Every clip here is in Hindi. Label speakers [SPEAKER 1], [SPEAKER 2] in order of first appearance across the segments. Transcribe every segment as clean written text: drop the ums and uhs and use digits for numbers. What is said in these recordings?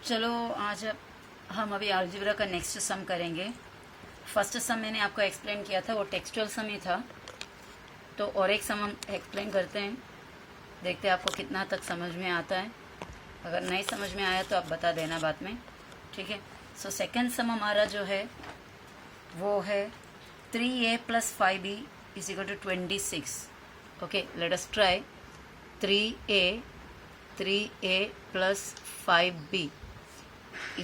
[SPEAKER 1] चलो आज हम अभी अलजेब्रा का नेक्स्ट सम करेंगे। फर्स्ट सम मैंने आपको एक्सप्लेन किया था, वो टेक्सचुअल सम ही था। तो और एक सम हम एक्सप्लेन करते हैं, देखते हैं आपको कितना तक समझ में आता है। अगर नहीं समझ में आया तो आप बता देना बाद में, ठीक है। सो सेकेंड सम हमारा जो है वो है 3a + 5b = 26। Okay, let us try. 3a + 5b =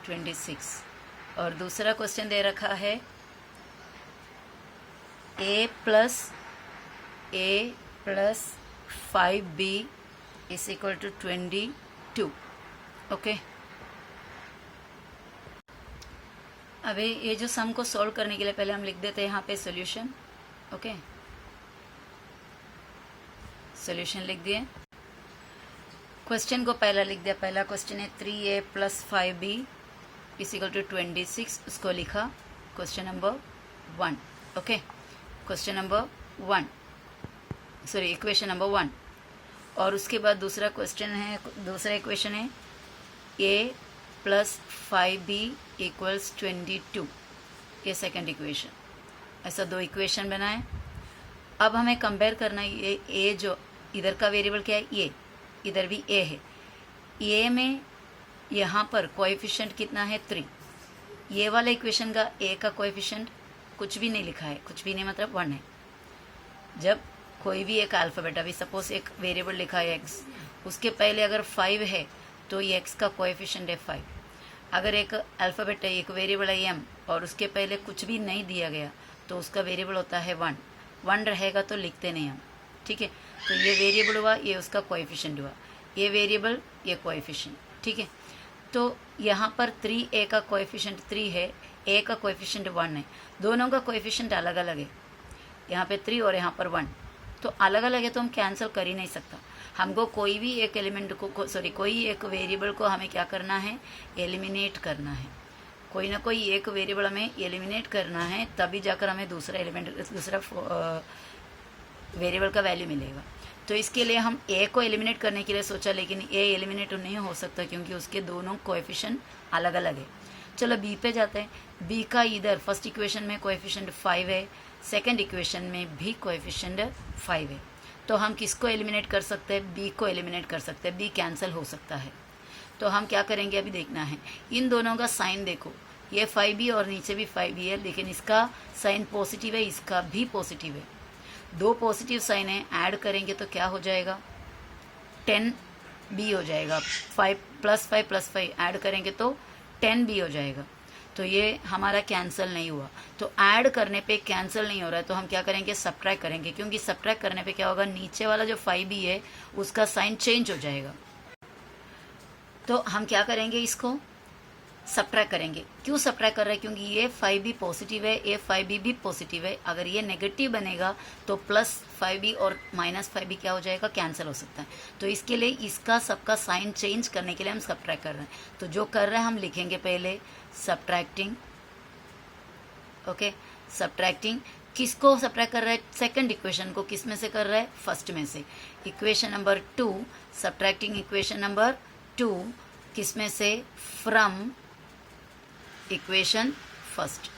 [SPEAKER 1] 26। और दूसरा क्वेश्चन दे रखा है a + 5b = 22। ओके, अभी ये जो सम को सॉल्व करने के लिए पहले हम लिख देते हैं यहाँ पे सॉल्यूशन। ओके, सॉल्यूशन लिख दिए। क्वेश्चन को पहला लिख दिया। पहला क्वेश्चन है 3a + 5b = 26। उसको लिखा question number 1। Okay, question number 1, sorry equation number 1। और उसके बाद दूसरा क्वेश्चन है, दूसरा इक्वेशन है a + 5b = 22। ये सेकंड इक्वेशन। ऐसा दो इक्वेशन बनाए। अब हमें कंपेयर करना है ये a जो इधर का वेरिएबल क्या है, ये इधर भी a है। a में यहाँ पर कोएफिशिएंट कितना है, 3। ये वाला इक्वेशन का a का कोएफिशिएंट कुछ भी नहीं लिखा है, कुछ भी नहीं मतलब 1 है। जब कोई भी एक अल्फ़ाबेट, अभी सपोज एक वेरिएबल लिखा है x, उसके पहले अगर 5 है तो ये x का कोएफिशिएंट है 5। अगर एक अल्फ़ाबेट है, एक वेरिएबल है m, और उसके पहले कुछ भी नहीं दिया गया तो उसका वेरिएबल होता है 1। 1 रहेगा तो लिखते नहीं हम, ठीक है। तो ये वेरिएबल हुआ, ये उसका कोएफिशिएंट हुआ, ये वेरिएबल, ये कोएफिशिएंट, ठीक है। तो यहाँ पर 3a का कोएफिशिएंट 3 है, a का कोएफिशिएंट 1 है। दोनों का कोएफिशिएंट अलग अलग है, यहाँ पे 3 और यहाँ पर 1। तो अलग अलग है तो हम कैंसिल कर ही नहीं सकता। हमको कोई भी एक एलिमेंट को कोई एक वेरिएबल को हमें क्या करना है, एलिमिनेट करना है। कोई ना कोई एक वेरिएबल हमें एलिमिनेट करना है, तभी जाकर हमें दूसरा वेरिएबल का वैल्यू मिलेगा। तो इसके लिए हम a को एलिमिनेट करने के लिए सोचा, लेकिन a एलिमिनेट नहीं हो सकता क्योंकि उसके दोनों कोएफिशिएंट अलग अलग है। चलो b पे जाते हैं। b का इधर फर्स्ट इक्वेशन में कोएफिशिएंट 5 है, सेकंड इक्वेशन में भी कोएफिशिएंट 5 है। तो हम किसको एलिमिनेट कर सकते हैं, b को एलिमिनेट कर सकते हैं। b कैंसिल हो सकता है। तो हम क्या करेंगे, अभी देखना है। इन दोनों का साइन देखो, ये 5b और नीचे भी 5b है, लेकिन इसका साइन पॉजिटिव है, इसका भी पॉजिटिव है। दो पॉजिटिव साइन है, ऐड करेंगे तो क्या हो जाएगा, 10b हो जाएगा। 5 + 5 ऐड करेंगे तो 10b हो जाएगा। तो ये हमारा कैंसिल नहीं हुआ। तो ऐड करने पे कैंसिल नहीं हो रहा है, तो हम क्या करेंगे, सब्ट्रैक्ट करेंगे। क्योंकि सब्ट्रैक्ट करने पे क्या होगा, नीचे वाला जो 5b है उसका साइन चेंज हो जाएगा। तो हम क्या करेंगे, इसको सब्ट्रैक्ट करेंगे। क्यों सब्ट्रैक्ट कर रहे हैं, क्योंकि ये 5b पॉजिटिव है, ये 5b भी पॉजिटिव है। अगर ये नेगेटिव बनेगा तो +5b और -5b क्या हो जाएगा, कैंसिल हो सकता है। तो इसके लिए इसका सबका साइन चेंज करने के लिए हम सब्ट्रैक्ट कर रहे हैं। तो जो कर रहे हैं हम लिखेंगे पहले सब्ट्रैक्टिंग। ओके, सब्ट्रैक्टिंग किसको सब्ट्रैक्ट कर रहा है, सेकंड इक्वेशन को। किस में से कर रहा है, फर्स्ट में से। Equation number 2, subtracting equation number 2 किस में से, from equation first.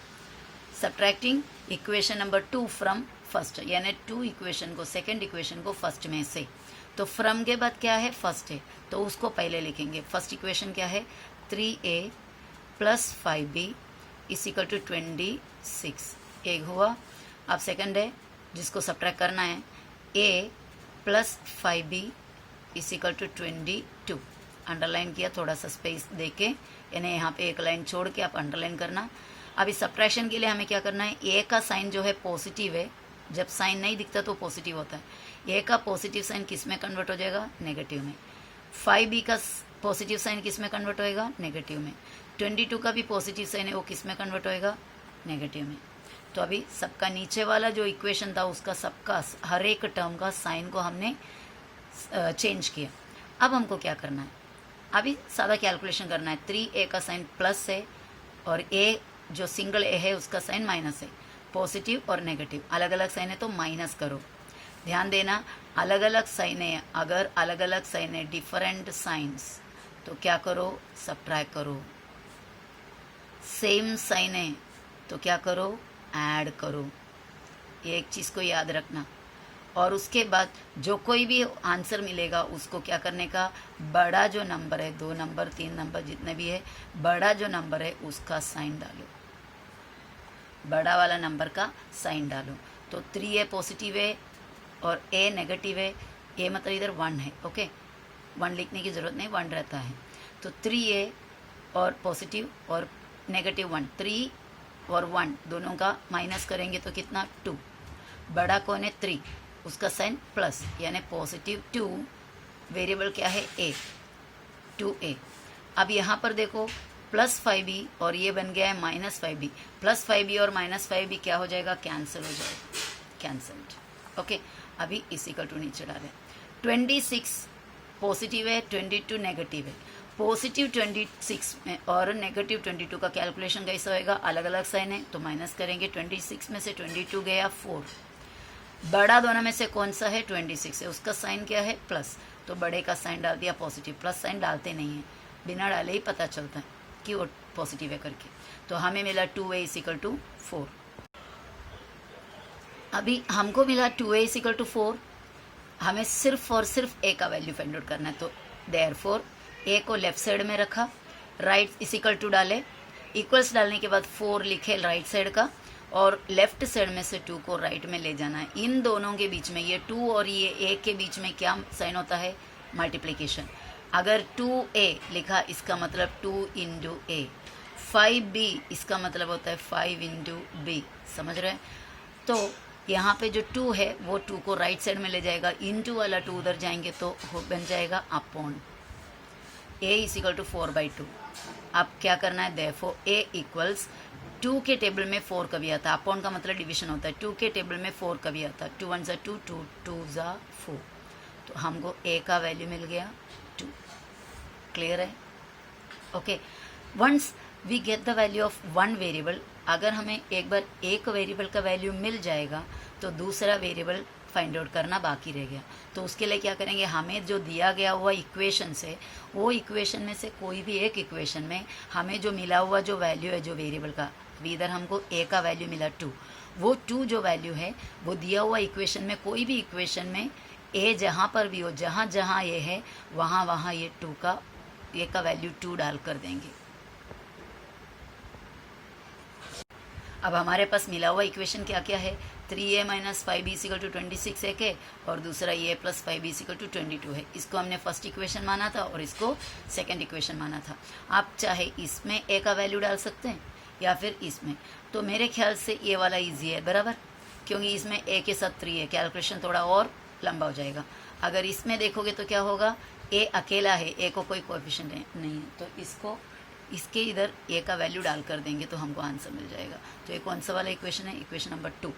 [SPEAKER 1] Subtracting equation number 2 from first, यानी 2 इक्वेशन को, सेकंड इक्वेशन को फर्स्ट में से। तो फ्रॉम के बाद क्या है, फर्स्ट है, तो उसको पहले लिखेंगे। फर्स्ट इक्वेशन क्या है, 3a + 5b = 26। एक हुआ। अब सेकंड है जिसको सब्ट्रैक्ट करना है, a + 5b = 22। अंडरलाइन किया, थोड़ा सा स्पेस देके, यानी यहाँ पे एक लाइन छोड़ के आप अंडरलाइन करना। अभी सब्ट्रैक्शन के लिए हमें क्या करना है, a का साइन जो है पॉजिटिव है, जब साइन नहीं दिखता तो पॉजिटिव होता है। a का पॉजिटिव साइन किस में कन्वर्ट हो जाएगा, नेगेटिव में। 5b का पॉजिटिव साइन किस में कन्वर्ट होएगा, नेगेटिव में। 22 का भी पॉजिटिव साइन है, वो किस में कन्वर्ट होएगा, नेगेटिव में। तो अभी सबका नीचे वाला जो इक्वेशन था उसका सबका हर एक टर्म का साइन को हमने चेंज किया। अब हमको क्या करना है, अभी सादा कैलकुलेशन करना है। 3a का साइन प्लस है और a जो सिंगल a है उसका साइन माइनस है। पॉजिटिव और नेगेटिव अलग अलग साइन है तो माइनस करो। ध्यान देना, अलग अलग साइन है, अगर अलग अलग साइन है, डिफरेंट साइंस, तो क्या करो, सब्ट्रैक्ट करो। सेम साइन है तो क्या करो, ऐड करो। ये एक चीज़ को याद रखना। और उसके बाद जो कोई भी आंसर मिलेगा उसको क्या करने का, बड़ा जो नंबर है, 2 नंबर 3 नंबर जितने भी है, बड़ा जो नंबर है उसका साइन डालो, बड़ा वाला नंबर का साइन डालो। तो 3 ए पॉजिटिव है और ए नेगेटिव है, ए मतलब इधर 1 है, ओके, 1 लिखने की ज़रूरत नहीं, 1 रहता है। तो 3 ए और पॉजिटिव और नेगेटिव 1, 3 और 1 दोनों का माइनस करेंगे तो कितना, 2। बड़ा कौन है, 3, उसका साइन प्लस, यानी पॉजिटिव 2, वेरिएबल क्या है, ए, 2a। अब यहाँ पर देखो +5b और ये बन गया है -5b, +5b और -5b क्या हो जाएगा, कैंसिल हो जाएगा, कैंसल्ड, ओके। अभी इसी का 2 नीचे डालें। 26 पॉजिटिव है, 22 नेगेटिव है। पॉजिटिव 26 में और नेगेटिव 22 का कैलकुलेशन कैसा होएगा, अलग अलग साइन है तो माइनस करेंगे। 26 में से 22 गया 4। बड़ा दोनों में से कौन सा है, 26 है, उसका साइन क्या है, प्लस, तो बड़े का साइन डाल दिया पॉजिटिव। प्लस साइन डालते नहीं है, बिना डाले ही पता चलता है कि वो पॉजिटिव है करके। तो हमें मिला 2a = 4। अभी हमको मिला 2a = 4, हमें सिर्फ और सिर्फ a का वैल्यू फाइंड आउट करना है। तो देयरफॉर a को लेफ्ट साइड में रखा, राइट = डाले, इक्वल्स डालने के बाद 4 लिखे राइट साइड का, और लेफ्ट साइड में से 2 को राइट में ले जाना है। इन दोनों के बीच में, ये 2 और ये a के बीच में क्या साइन होता है, मल्टीप्लिकेशन। अगर 2a लिखा इसका मतलब 2 × a, 5b इसका मतलब होता है 5 × b, समझ रहे हैं। तो यहाँ पे जो 2 है वो 2 को राइट साइड में ले जाएगा, इनटू वाला 2 उधर जाएंगे तो बन जाएगा अपॉन। a = 4/2। अब क्या करना है, देयरफॉर a = 2 के टेबल में 4 कभी आता है, अपॉन का मतलब डिवीजन होता है, 2 के टेबल में 4 कभी आता है, 2 1 = 2, 2 2 = 4। तो हमको a का वैल्यू मिल गया 2। क्लियर है, okay. Once we get the value of one variable, अगर हमें एक बार एक वेरिएबल का वैल्यू मिल जाएगा तो दूसरा वेरिएबल फाइंड आउट करना बाकी रह गया। तो उसके लिए क्या करेंगे, हमें जो दिया गया हुआ इक्वेशन से, वो इक्वेशन में से कोई भी एक इक्वेशन में हमें जो मिला हुआ जो वैल्यू है जो वेरिएबल का, इधर हमको a का वैल्यू मिला 2, वो 2 जो वैल्यू है वो दिया हुआ इक्वेशन में, कोई भी इक्वेशन में a जहाँ पर भी हो, जहाँ जहाँ ये है वहाँ वहाँ ये 2 का a का वैल्यू 2 डाल कर देंगे। अब हमारे पास मिला हुआ इक्वेशन क्या क्या है, 3a - 5b = 26 एक है, और दूसरा a + 5b = 22 है। इसको हमने फर्स्ट इक्वेशन माना था और इसको सेकंड इक्वेशन माना था। आप चाहे इसमें a का वैल्यू डाल सकते हैं या फिर इसमें। तो मेरे ख्याल से ये वाला इजी है, बराबर, क्योंकि इसमें a के साथ 3 है, कैलकुलेशन थोड़ा और लंबा हो जाएगा। अगर इसमें देखोगे तो क्या होगा, a अकेला है, a को कोई कोएफिशिएंट नहीं है, तो इसको इसके इधर a का वैल्यू डाल कर देंगे तो हमको आंसर मिल जाएगा। तो ये कौन सा वाला इक्वेशन है, इक्वेशन नंबर 2,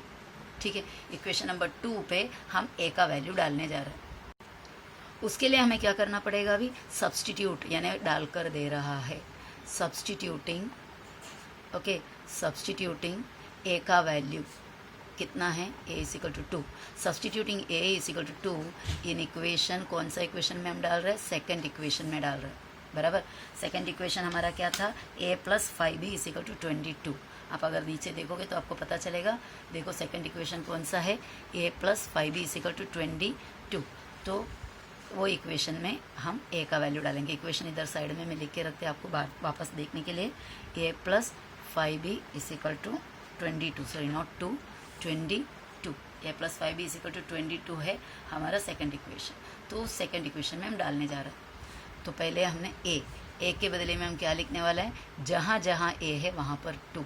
[SPEAKER 1] ठीक है। इक्वेशन नंबर 2 पे हम a का वैल्यू डालने जा रहे हैं। उसके लिए हमें क्या करना पड़ेगा, अभी सब्सटीट्यूट, यानी डाल कर दे रहा है, सब्सटीट्यूटिंग, ओके, सब्सटीट्यूटिंग a का वैल्यू कितना है, a = 2, substituting a = 2 in equation, कौन सा इक्वेशन में हम डाल रहे हैं, सेकंड इक्वेशन में डाल रहे हैं, बराबर। सेकंड इक्वेशन हमारा क्या था, a + 5b = 22। आप अगर नीचे देखोगे तो आपको पता चलेगा, देखो सेकंड इक्वेशन कौन सा है, a + 5b = 22। तो वो इक्वेशन में हम a का वैल्यू डालेंगे। इक्वेशन इधर साइड में मैं लिख के रखते आपको वापस देखने के लिए, a + 5b = 22, sorry not 2, 22, a + 5b = 22 है हमारा सेकंड इक्वेशन। तो सेकंड इक्वेशन में हम डालने जा रहे हैं। तो पहले हमने a के बदले में हम क्या लिखने वाला है, जहाँ जहाँ a है वहाँ पर 2,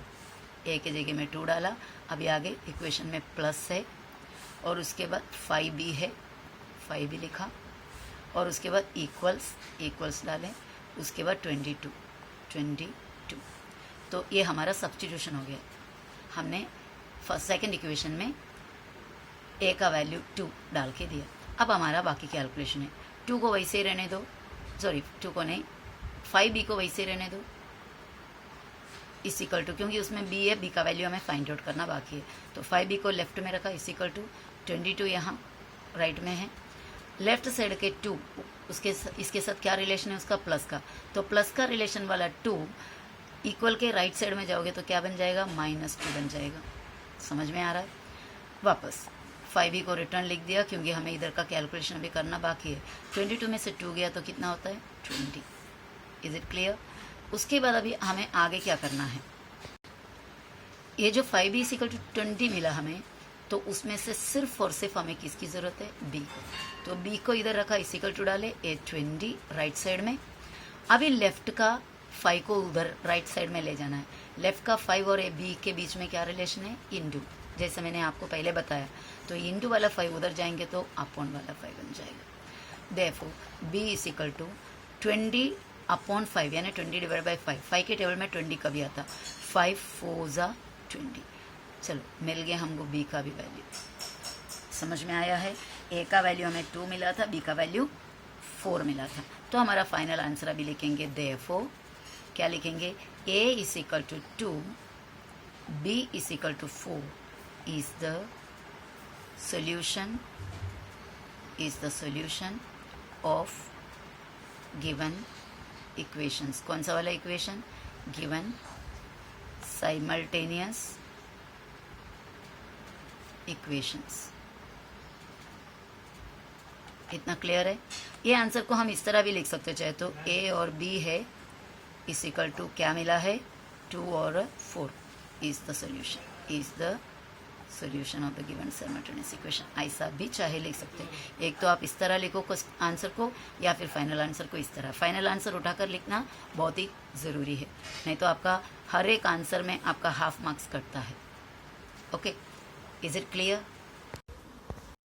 [SPEAKER 1] a के जगह में 2 डाला। अभी आगे इक्वेशन में प्लस है और उसके बाद 5b है, 5b लिखा, और उसके बाद इक्वल्स डालें, उसके बाद 22। तो ये हमारा सब्स्टिट्यूशन हो गया। हमने फर्स्ट सेकंड इक्वेशन में a का वैल्यू 2 डाल के दिया। अब हमारा बाकी कैलकुलेशन है, 2 को वैसे ही रहने दो, सॉरी 2 को नहीं, 5b को वैसे रहने दो, = क्योंकि उसमें b है, b का वैल्यू हमें फाइंड आउट करना बाकी है। तो 5b को लेफ्ट में रखा, = 22 यहाँ, राइट में है। लेफ्ट साइड के 2 इसके साथ क्या रिलेशन है उसका, प्लस का, तो प्लस का रिलेशन वाला 2 इक्वल के राइट साइड में जाओगे तो क्या बन जाएगा, -2 बन जाएगा। समझ में आ रहा है। वापस 5e को रिटर्न लिख दिया क्योंकि हमें इधर का कैलकुलेशन अभी करना बाकी है। 22 में से 2 गया तो कितना होता है, 20। Is it clear. उसके बाद अभी हमें आगे क्या करना है, ये जो 5e = 20 मिला हमें, तो उसमें से सिर्फ और सिर्फ हमें किसकी ज़रूरत है, b को। तो b को इधर रखा, = डाले, a 20 राइट साइड में। अभी लेफ्ट का 5 को उधर राइट साइड में ले जाना है। लेफ्ट का 5 और a b के बीच में क्या रिलेशन है, इंटू, जैसे मैंने आपको पहले बताया। तो इंटू वाला 5 उधर जाएंगे तो अपॉन वाला 5 बन जाएगा। देयरफॉर b = 20/5 यानी 20/5। 5 के टेबल में 20 कभी आता, 5 4 = 20। चलो मिल गया हमको b का भी वैल्यू। समझ में आया है। a का वैल्यू हमें 2 मिला था, b का वैल्यू 4 मिला था। तो हमारा फाइनल आंसर अभी लिखेंगे, देयरफॉर क्या लिखेंगे, a = 2, b = 4 is the solution of given equations। कौन सा वाला इक्वेशन, given simultaneous equations। इतना क्लियर है। ये आंसर को हम इस तरह भी लिख सकते चाहे तो, a और b है = क्या मिला है, 2 और 4 is the solution of the given simultaneous equation। ऐसा भी चाहे लिख सकते हैं। एक तो आप इस तरह लिखो आंसर को, या फिर फाइनल आंसर को इस तरह। फाइनल आंसर उठाकर लिखना बहुत ही ज़रूरी है, नहीं तो आपका हर एक आंसर में आपका हाफ मार्क्स कटता है। Okay, is it clear.